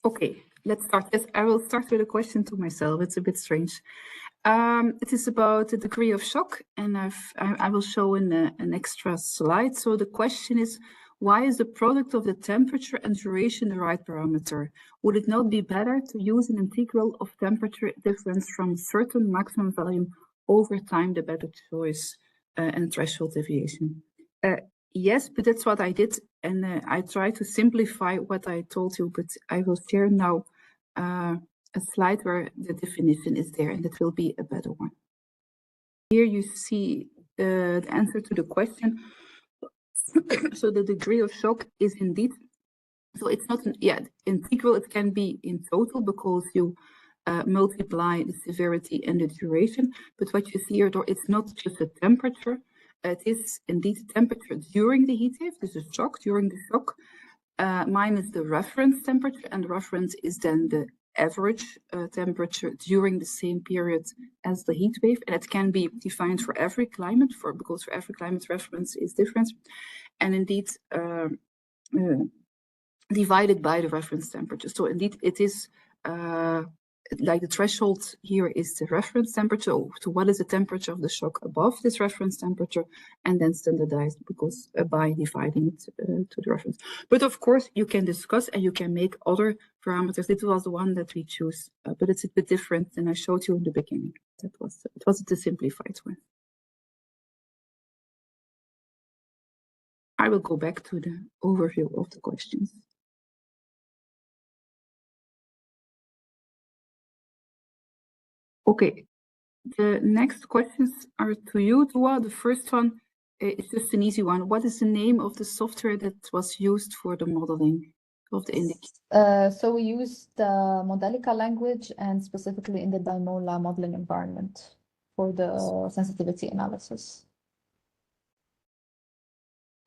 Okay, let's start. Yes, I will start with a question to myself. It's a bit strange. It is about the degree of shock, and I will show an extra slide. So the question is, why is the product of the temperature and duration the right parameter? Would it not be better to use an integral of temperature difference from certain maximum value over time, the better choice and threshold deviation? Yes, but that's what I did, and I try to simplify what I told you, but I will share now a slide where the definition is there, and it will be a better one. Here you see the answer to the question. So the degree of shock is indeed, so it's not an integral, it can be in total because you multiply the severity and the duration, but what you see here, it's not just a temperature, it is indeed temperature during the heat wave, this is shock, during the shock, minus the reference temperature, and the reference is then the average temperature during the same period as the heat wave, and it can be defined for every climate, because for every climate reference is different, and indeed divided by the reference temperature. So indeed it is like the threshold here is the reference temperature. So what is the temperature of the shock above this reference temperature, and then standardized because by dividing it to the reference. But of course you can discuss and you can make other parameters. This was the one that we choose, but it's a bit different than I showed you in the beginning. It was the simplified one. I will go back to the overview of the questions. Okay, the next questions are to you, Douaa. The first one is just an easy one. What is the name of the software that was used for the modeling of the index? So we used the Modelica language, and specifically in the Dymola modeling environment for the sensitivity analysis.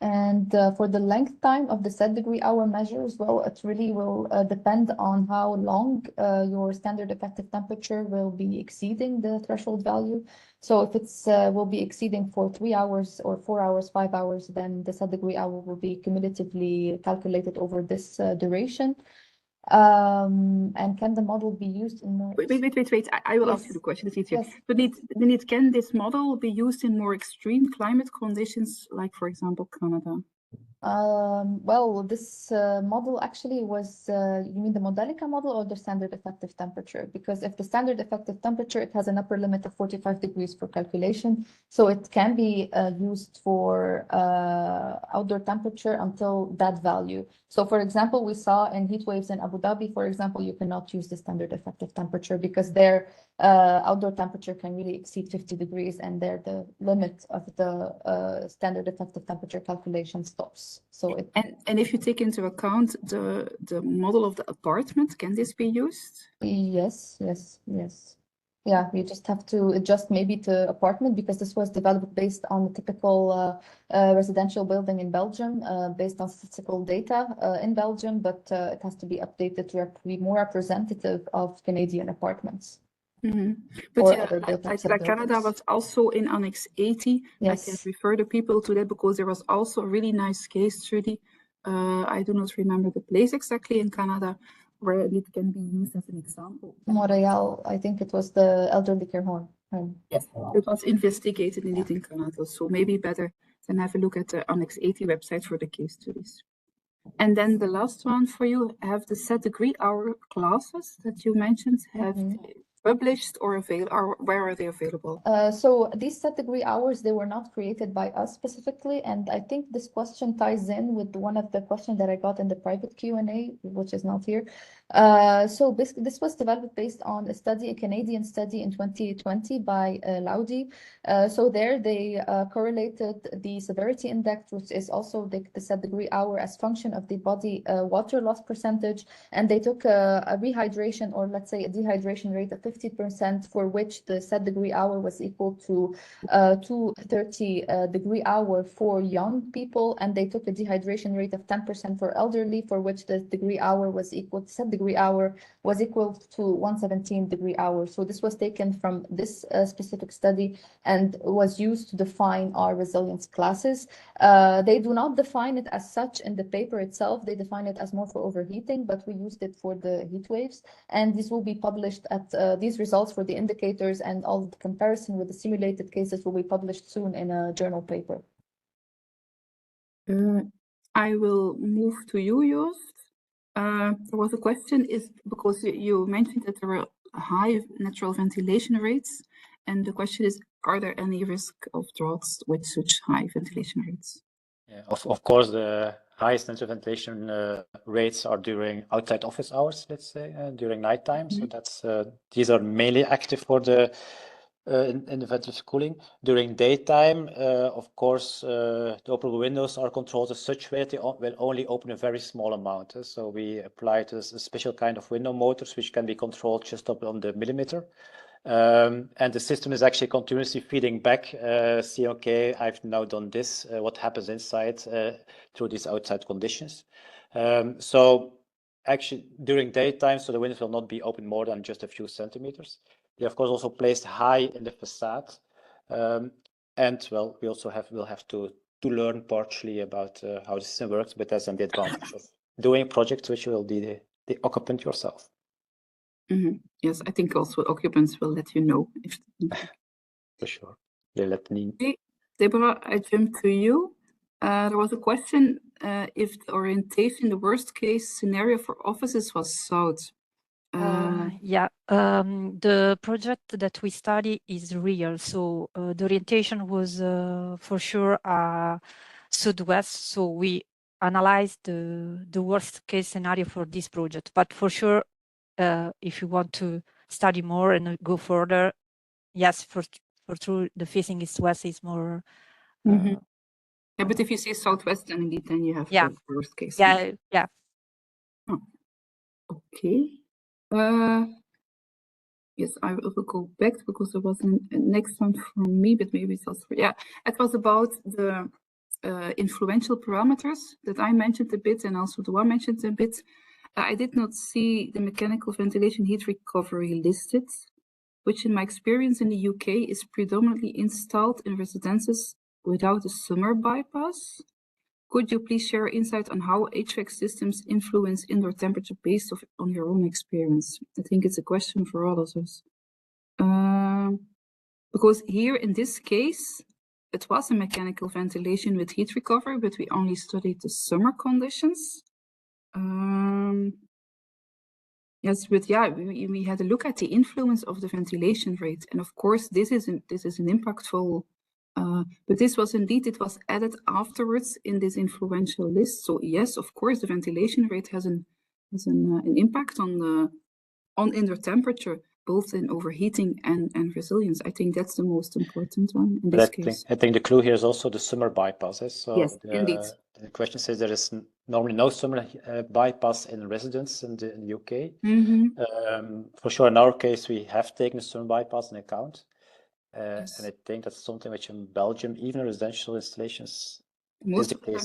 And for the length time of the set degree hour measures, well, it really will depend on how long your standard effective temperature will be exceeding the threshold value. So if it's will be exceeding for 3 hours or 4 hours, 5 hours, then the set degree hour will be cumulatively calculated over this duration. And can the model be used in more... Wait. I will ask you the question. It's easier. But can this model be used in more extreme climate conditions, like, for example, Canada? Well, this model actually was, you mean the Modelica model or the standard effective temperature? Because if the standard effective temperature, it has an upper limit of 45 degrees for calculation. So it can be used for outdoor temperature until that value. So for example, we saw in heat waves in Abu Dhabi, for example, you cannot use the standard effective temperature because their outdoor temperature can really exceed 50 degrees, and there the limit of the standard effective temperature calculation stops. So and if you take into account the model of the apartment, can this be used? Yes. Yeah, you just have to adjust maybe to apartment, because this was developed based on a typical residential building in Belgium, based on statistical data in Belgium, but it has to be updated to be more representative of Canadian apartments. Mm-hmm. But like Canada was also in Annex 80. Yes. I can refer the people to that because there was also a really nice case study. I do not remember the place exactly in Canada where it can be used as an example. Montreal, I think it was the elderly care home. Yes, it was investigated indeed in Canada, so maybe better than have a look at the Annex 80 website for the case studies. And then the last one for you, have the set degree hour classes that you mentioned, have published or available, or where are they available? So these set degree hours, they were not created by us specifically, and I think this question ties in with one of the questions that I got in the private Q&A, which is not here. So this was developed based on a Canadian study in 2020 by Laudy. So there they correlated the severity index, which is also the set degree hour, as function of the body water loss percentage, and they took a rehydration, or let's say a dehydration rate of 50% for which the set degree hour was equal to 230 degree hour for young people, and they took a dehydration rate of 10% for elderly, for which the degree hour was equal, set degree hour was equal to 117 degree hour. So this was taken from this specific study and was used to define our resilience classes. They do not define it as such in the paper itself. They define it as more for overheating, but we used it for the heat waves. And this will be published at these results for the indicators, and all the comparison with the simulated cases will be published soon in a journal paper. I will move to you, Joost. There was a question, is because you mentioned that there were high natural ventilation rates, and the question is, are there any risk of droughts with such high ventilation rates? Yeah, of course, the highest natural ventilation rates are during outside office hours, let's say, during nighttime. So that's these are mainly active for the in the ventilative cooling. During daytime, of course, the operable windows are controlled in such way that they will only open a very small amount. So we apply a special kind of window motors, which can be controlled just up on the millimeter. And the system is actually continuously feeding back, see, okay, I've now done this, what happens inside through these outside conditions. So actually during daytime, so the windows will not be open more than just a few centimeters. They of course also placed high in the facade. And well, we also will have to learn partially about how the system works, but that's an advantage of doing projects which will be the occupant yourself. Yes, I think also occupants will let you know. If For sure. They let me. Okay. Debora, I jump to you. There was a question if the orientation, the worst case scenario for offices was south. The project that we study is real. So the orientation was for sure southwest. So we analyzed the worst case scenario for this project. But for sure, if you want to study more and go further, yes, for true, the facing east west is more. Yeah, but if you say southwest, then indeed, then you have the worst case. Yeah. Oh, okay. Yes, I will go back because there was a next one from me, but maybe it's also, it was about the influential parameters that I mentioned a bit, and also Douaa mentioned a bit. I did not see the mechanical ventilation heat recovery listed, which in my experience in the UK is predominantly installed in residences without a summer bypass. Could you please share insight on how HVAC systems influence indoor temperature based on your own experience? I think it's a question for all of us. Because here in this case, it was a mechanical ventilation with heat recovery, but we only studied the summer conditions. Yes, but we had a look at the influence of the ventilation rate, and of course this is an impactful. But this was indeed, it was added afterwards in this influential list. So yes, of course, the ventilation rate has an impact on indoor temperature, both in overheating and resilience. I think that's the most important one in this case. I think the clue here is also the summer bypasses. So yes, indeed. The question says there is normally no summer bypass in residence in the UK. For sure, in our case, we have taken a summer bypass in account. And I think that's something which in Belgium, even residential installations, most of them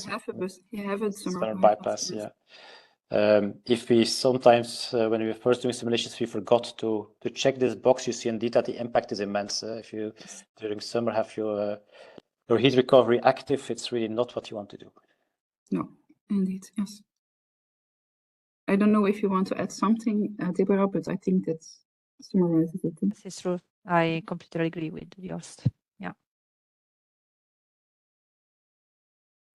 have a summer bypass. Yeah. If we sometimes, when we were first doing simulations, we forgot to check this box, you see indeed that the impact is immense. If you during summer have your heat recovery active, it's really not what you want to do. No, indeed, yes. I don't know if you want to add something, Debora, but I think that summarizes it. This is true. I completely agree with Joost. Yeah.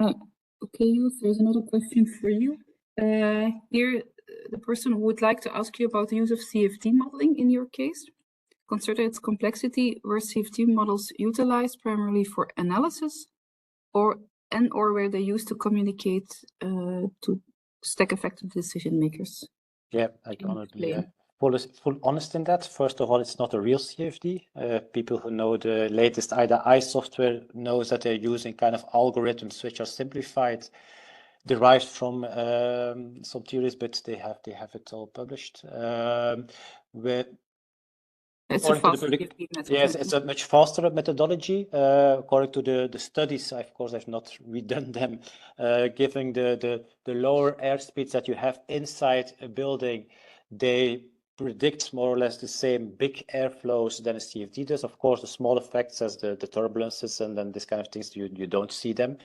Okay, Joost, there's another question for you. Here, the person would like to ask you about the use of CFD modeling in your case. Consider its complexity, were CFD models utilized primarily for analysis or were they used to communicate to stack effective decision makers? Yeah, I want to be full honest in that. First of all, it's not a real CFD. People who know the latest IDA software knows that they're using kind of algorithms which are simplified, derived from some theories, but they have it all published. It's a fast yes, it's a much faster methodology. According to the studies, of course, I've not redone them. Given the lower airspeeds that you have inside a building, they predict more or less the same big airflows than a CFD does. Of course, the small effects as the turbulences and then this kind of things, you don't see them.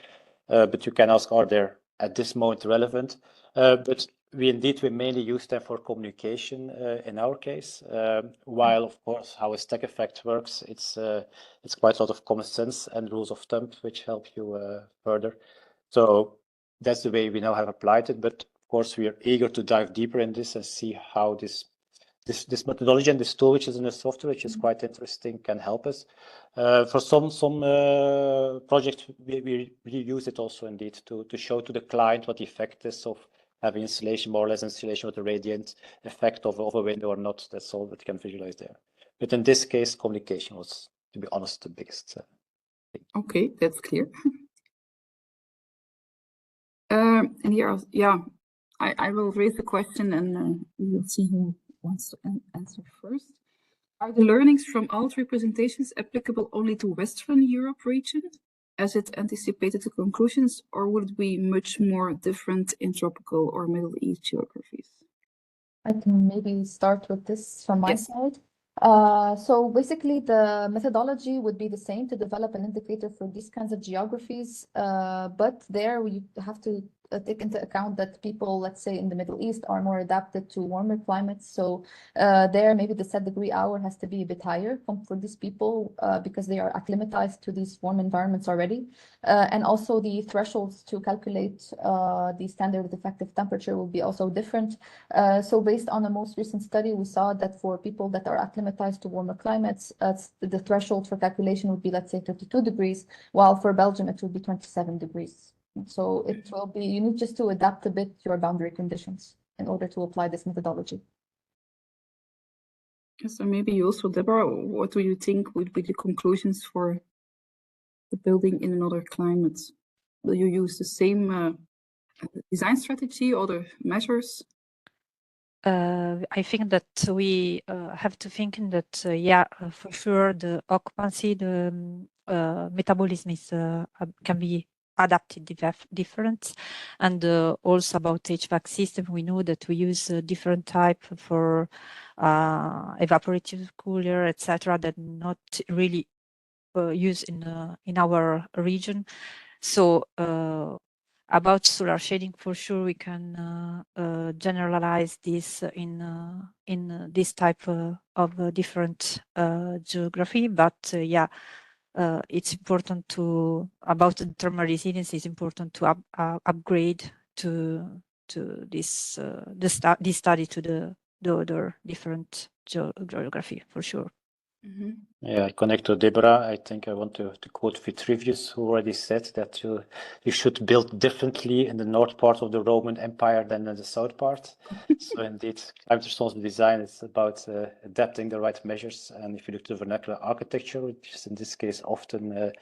But you can ask, are they at this moment relevant? But we mainly use them for communication in our case. While of course how a stack effect works, it's quite a lot of common sense and rules of thumb which help you further. So that's the way we now have applied it. But of course we are eager to dive deeper in this and see how this methodology and this tool, which is in the software, which is quite interesting, can help us. For some projects, we use it also indeed to show to the client what the effect is of having installation, more or less installation with the radiant effect of a window or not. That's all that you can visualize there. But in this case, communication was, to be honest, the biggest thing. Okay, that's clear. And here, I will raise the question and we will see who wants to answer first. Are the learnings from all three presentations applicable only to Western Europe region, as it anticipated the conclusions, or would it be much more different in tropical or Middle East geographies? I can maybe start with this from my side. So basically the methodology would be the same to develop an indicator for these kinds of geographies, but there we have to take into account that people, let's say in the Middle East, are more adapted to warmer climates. So there maybe the set degree hour has to be a bit higher for these people because they are acclimatized to these warm environments already. And also the thresholds to calculate the standard effective temperature will be also different. So based on the most recent study, we saw that for people that are acclimatized to warmer climates, the threshold for calculation would be, let's say, 32 degrees, while for Belgium it would be 27 degrees. So it will be, you need just to adapt a bit your boundary conditions in order to apply this methodology. So maybe you also, Debora, what do you think would be the conclusions for the building in another climate? Will you use the same design strategy, other measures? I think that we have to think that, for sure, the occupancy, the metabolism is can be adapted different, and also about HVAC system, we know that we use different type for evaporative cooler, etc., that not really used in our region. So about solar shading, for sure, we can generalize this in this type of different geography. But it's important to, about the thermal resilience, it's important to upgrade to this this study to the other different geography, for sure. Mm-hmm. Yeah, I connect to Debora. I think I want to quote Vitruvius, who already said that you should build differently in the north part of the Roman Empire than in the south part. So indeed, climate responsible design is about adapting the right measures. And if you look to vernacular architecture, which is in this case often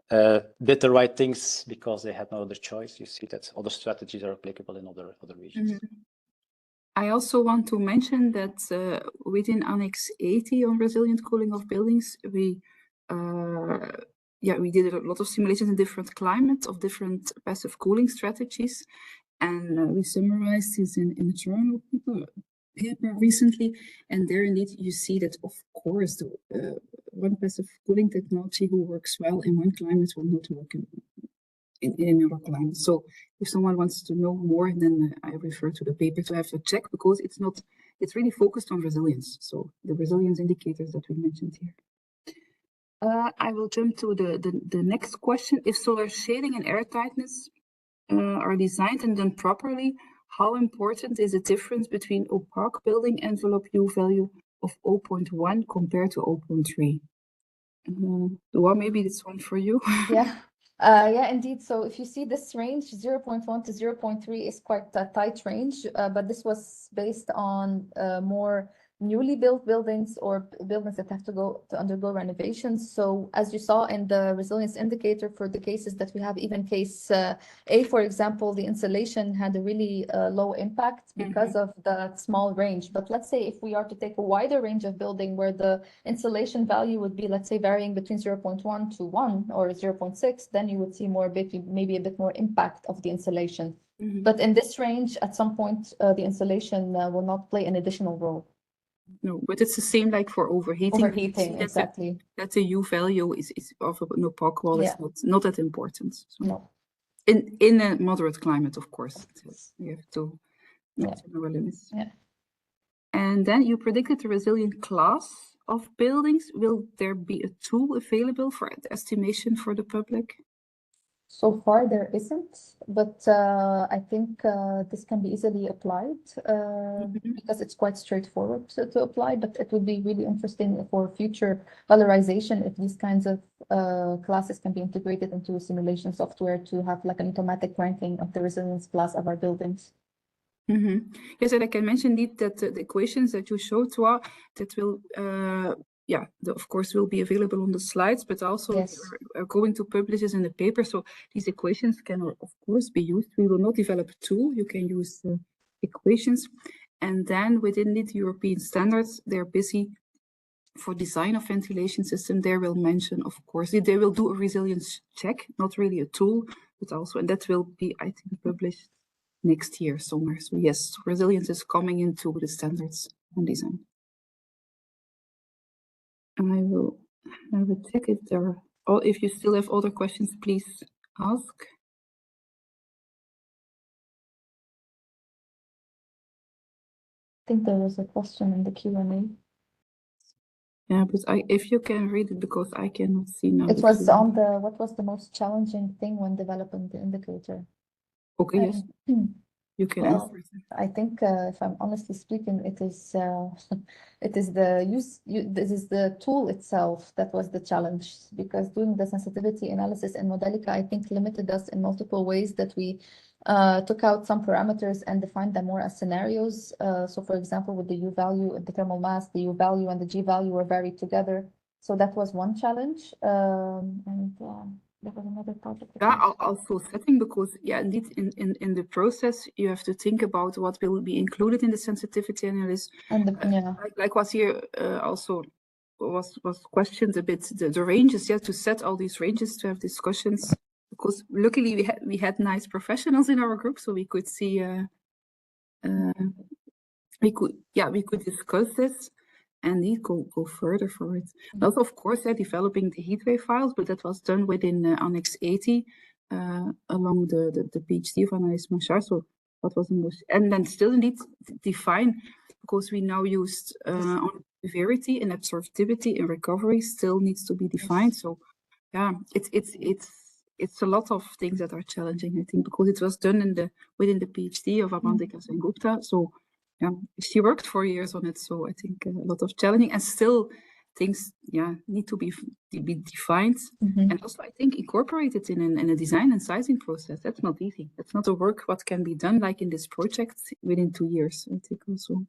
did the right things because they had no other choice, you see that other strategies are applicable in other regions. Mm-hmm. I also want to mention that within Annex 80 on resilient cooling of buildings, we did a lot of simulations in different climates of different passive cooling strategies, and we summarized this in a journal paper recently. And there, indeed, you see that of course the one passive cooling technology who works well in one climate will not work in another climate. So if someone wants to know more, then I refer to the paper to have a check, because it's really focused on resilience. So the resilience indicators that we mentioned here. I will jump to the next question. If solar shading and air tightness are designed and done properly, how important is the difference between opaque building envelope U value of 0.1 compared to 0.3? Douaa, maybe this one for you. Yeah, indeed. So if you see this range, 0.1 to 0.3 is quite a tight range, but this was based on more newly built buildings or buildings that have to undergo renovations. So as you saw in the resilience indicator for the cases that we have, even case A, for example, the insulation had a really low impact because of the small range. But let's say if we are to take a wider range of building where the insulation value would be, let's say, varying between 0.1 to 1 or 0.6, then you would see more maybe a bit more impact of the insulation. But in this range, at some point, the insulation will not play an additional role. No, but it's the same like for overheating. Overheating, exactly. That the U value is of an opaque wall is not that important. So no. In a moderate climate, of course, you have to general limits. Yeah. And then you predicted the resilient class of buildings. Will there be a tool available for estimation for the public? So far, there isn't, but I think this can be easily applied because it's quite straightforward to apply, but it would be really interesting for future valorization if these kinds of classes can be integrated into a simulation software to have like an automatic ranking of the resilience class of our buildings. Yes, and I can mention that the equations that you showed, Douaa, that will of course will be available on the slides, but also we're going to publish this in the paper. So these equations can, of course, be used. We will not develop a tool. You can use the equations. And then within the European standards, they're busy for design of ventilation system. They will mention, of course, they will do a resilience check, not really a tool, but also, and that will be, I think, published next year somewhere. So yes, resilience is coming into the standards and design. And I will have a check if there are, or if you still have other questions, please ask. I think there was a question in the Q&A. Yeah, but if you can read it, because I cannot see now. It was on the, what was the most challenging thing when developing the indicator? Okay, yes. You can answer it. I think, if I'm honestly speaking, it is the tool itself that was the challenge, because doing the sensitivity analysis in Modelica, I think, limited us in multiple ways that we took out some parameters and defined them more as scenarios. So for example, with the U value and the thermal mass, the U value and the G value were varied together. So that was one challenge. There was another project. Yeah, also setting, because indeed in the process you have to think about what will be included in the sensitivity analysis. And like was here also was questioned a bit, the ranges, to set all these ranges, to have discussions, because luckily we had nice professionals in our group, so we could see we could discuss this and go further for it. Also, of course, developing the heatwave files, but that was done within Annex 80 along the PhD of Anais Machar. So what was the most, and then still indeed define, because we now used on severity and absorptivity and recovery still needs to be defined. So yeah, it's a lot of things that are challenging, I think, because it was done within the PhD of Abandikas and Gupta. So yeah, she worked 4 years on it, so I think a lot of challenging, and still things need to be defined, and also I think incorporated in a design and sizing process. That's not easy. That's not a work what can be done like in this project within 2 years, I think also.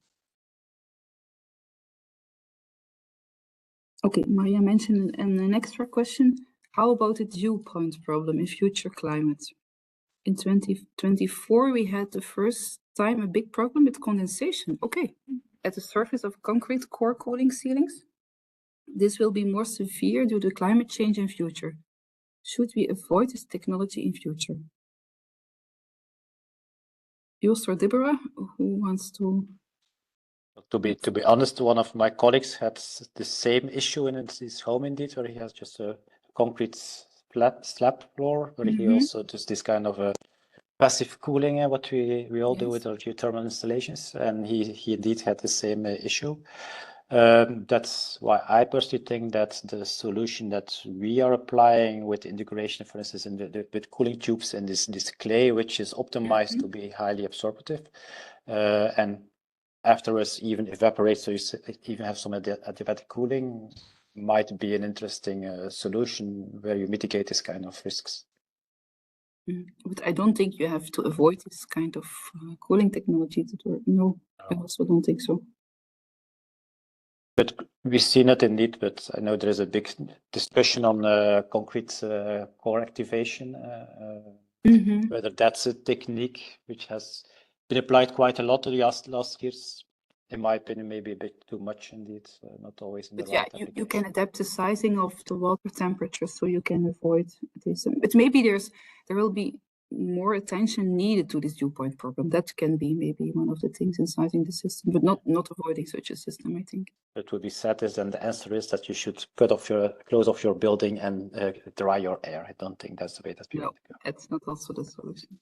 Okay, Maria mentioned an extra question. How about the dew point problem in future climate? In 2024, we had the first time a big problem with condensation. Okay, at the surface of concrete core cooling ceilings. This will be more severe due to climate change in future. Should we avoid this technology in future? Joost or Debora, who wants to? To be honest, one of my colleagues had the same issue in his home, indeed, where he has just a concrete slab floor, where he also does this kind of a passive cooling, what we all do with our geothermal installations, and he indeed had the same issue. That's why I personally think that the solution that we are applying with integration, for instance, with cooling tubes and this clay, which is optimized to be highly absorptive, and afterwards even evaporates, so you even have some adiabatic cooling, might be an interesting solution where you mitigate this kind of risks. But I don't think you have to avoid this kind of cooling technology. No, I also don't think so. But we've seen it indeed, but I know there is a big discussion on concrete core activation, whether that's a technique which has been applied quite a lot in the last years. In my opinion, maybe a bit too much indeed, not always in the right application. You can adapt the sizing of the water temperature so you can avoid this. But maybe there will be more attention needed to this dew point problem. That can be maybe one of the things in sizing the system, but not avoiding such a system, I think. It would be said is, and the answer is that you should close off your building and dry your air. I don't think that's the way that we want to go. That's not also the solution.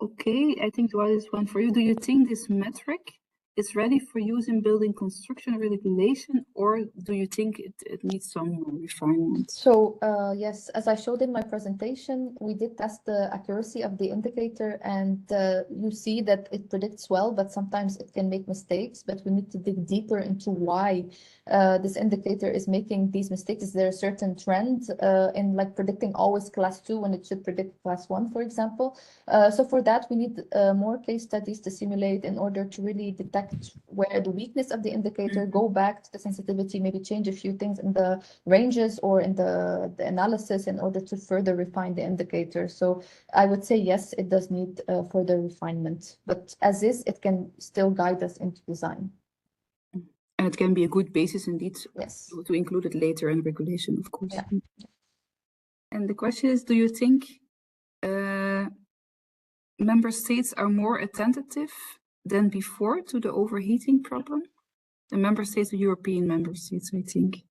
Okay, I think Douaa is one for you. Do you think this metric is ready for use in building construction regulation, or do you think it needs some refinement? So yes, as I showed in my presentation, we did test the accuracy of the indicator, and you see that it predicts well, but sometimes it can make mistakes, but we need to dig deeper into why this indicator is making these mistakes. Is there a certain trend in like predicting always class 2 when it should predict class 1, for example? So for that, we need more case studies to simulate in order to really detect where the weakness of the indicator, go back to the sensitivity, maybe change a few things in the ranges or in the analysis in order to further refine the indicator. So I would say yes, it does need further refinement, but as is, it can still guide us into design. And it can be a good basis indeed, yes, to include it later in regulation, of course. Yeah. And the question is, do you think member states are more attentive than before to the overheating problem? The member states, the European member states, I think.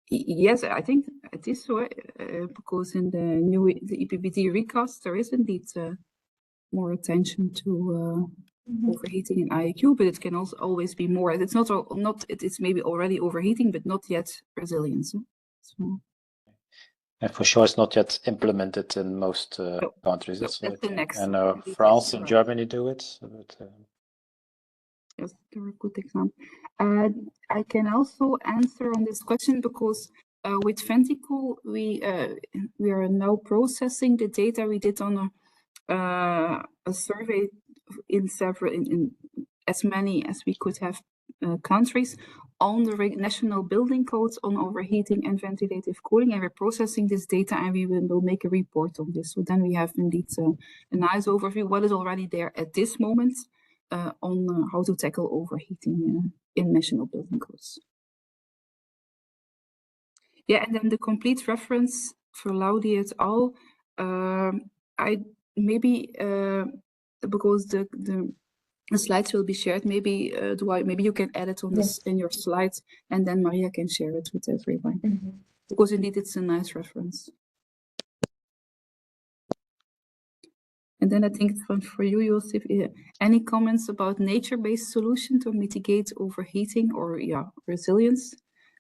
Yes, I think it is so, because in the EPBD recast, there is indeed more attention to overheating in IAQ, but it can also always be more. It's it's maybe already overheating, but not yet resilience. So. And for sure, it's not yet implemented in most countries. That's the next. And France and Germany do it. But, yes, they're a good example. I can also answer on this question because with venticool, we are now processing the data we did on a survey in as many as we could have countries on the national building codes on overheating and ventilative cooling, and we're processing this data, and we will make a report on this. So then we have indeed a nice overview what is already there at this moment on how to tackle overheating in national building codes. Yeah, and then the complete reference for Laudi et al. I maybe because the slides will be shared. Maybe maybe you can add it on this in your slides, and then Maria can share it with everyone. Because indeed it's a nice reference. And then I think it's one for you, Joost. Any comments about nature-based solution to mitigate overheating or resilience?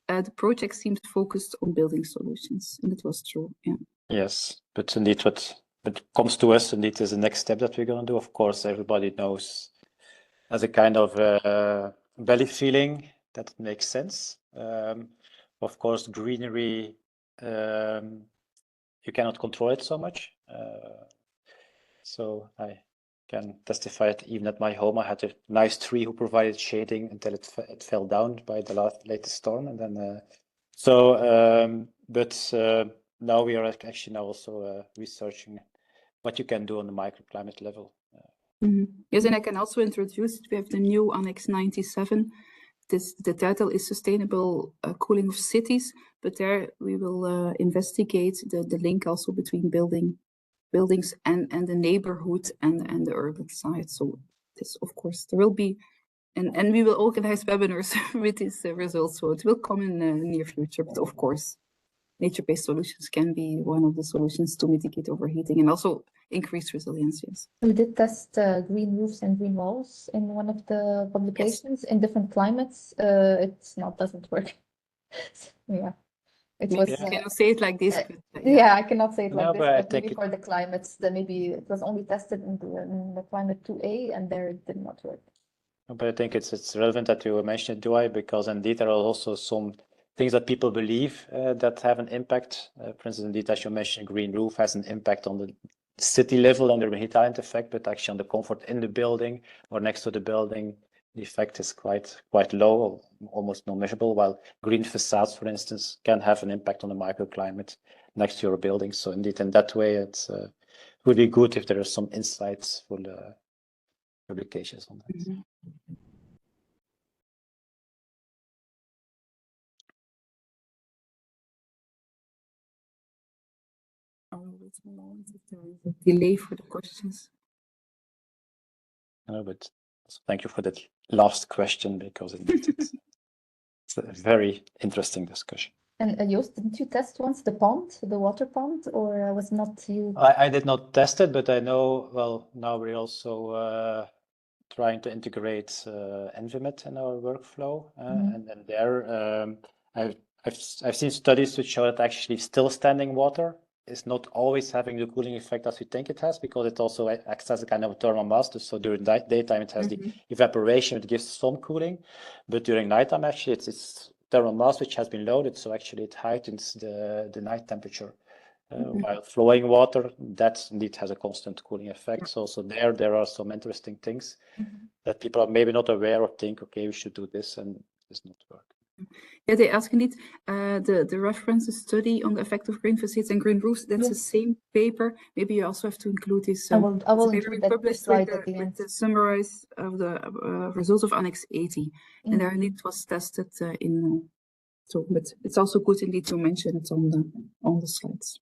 The project seems focused on building solutions, and it was true. Yeah. Yes, but indeed, what comes to us indeed is the next step that we're going to do. Of course, everybody knows as a kind of belly feeling that makes sense. Of course, greenery, you cannot control it so much. So I can testify that even at my home, I had a nice tree who provided shading until it fell down by the latest storm. And then, now we are actually now also researching what you can do on the microclimate level. Yes, and I can also introduce, we have the new Annex 97. The title is Sustainable Cooling of Cities, but there we will investigate the link also between buildings and the neighborhood and the urban side. So this, of course, there will be, and we will organize webinars with these results. So it will come in the near future, but of course, nature-based solutions can be one of the solutions to mitigate overheating and also increase resilience. Yes. We did test green roofs and green walls in one of the publications in different climates. It's doesn't work. Yeah. It was, I cannot say it like this. But, yeah, I cannot say it like this, but but maybe for the climates, maybe it was only tested in the climate 2A, and there it did not work. But I think it's relevant that you mentioned Douaa, because indeed there are also some things that people believe that have an impact. For instance, indeed, as you mentioned, green roof has an impact on the city level and the heat-island effect, but actually on the comfort in the building or next to the building, the effect is quite low, almost non-measurable, while green facades, for instance, can have an impact on the microclimate next to your building. So indeed, in that way, it's really good if there are some insights for the publications on that. Mm-hmm. Wait a moment if there is a delay for the questions. No, but thank you for that last question, because indeed it's a very interesting discussion. And Joost, didn't you test once the pond, the water pond, or was not you? I did not test it, but I know, well, now we're also trying to integrate ENVIMIT in our workflow. And then there, I've seen studies which show that actually still standing water is not always having the cooling effect as we think it has, because it also acts as a kind of a thermal mass. So during daytime, it has the evaporation, it gives some cooling, but during nighttime, actually, it's thermal mass which has been loaded. So actually, it heightens the night temperature. While flowing water, that indeed has a constant cooling effect. So also there are some interesting things that people are maybe not aware or think, okay, we should do this, and it does not work. Yeah, they ask indeed the reference study on the effect of green facades and green roofs. That's the same paper. Maybe you also have to include this. I will include that slide at the end. The summarize of the results of Annex 80, and there indeed was tested in. So, but it's also good indeed to mention it on the slides.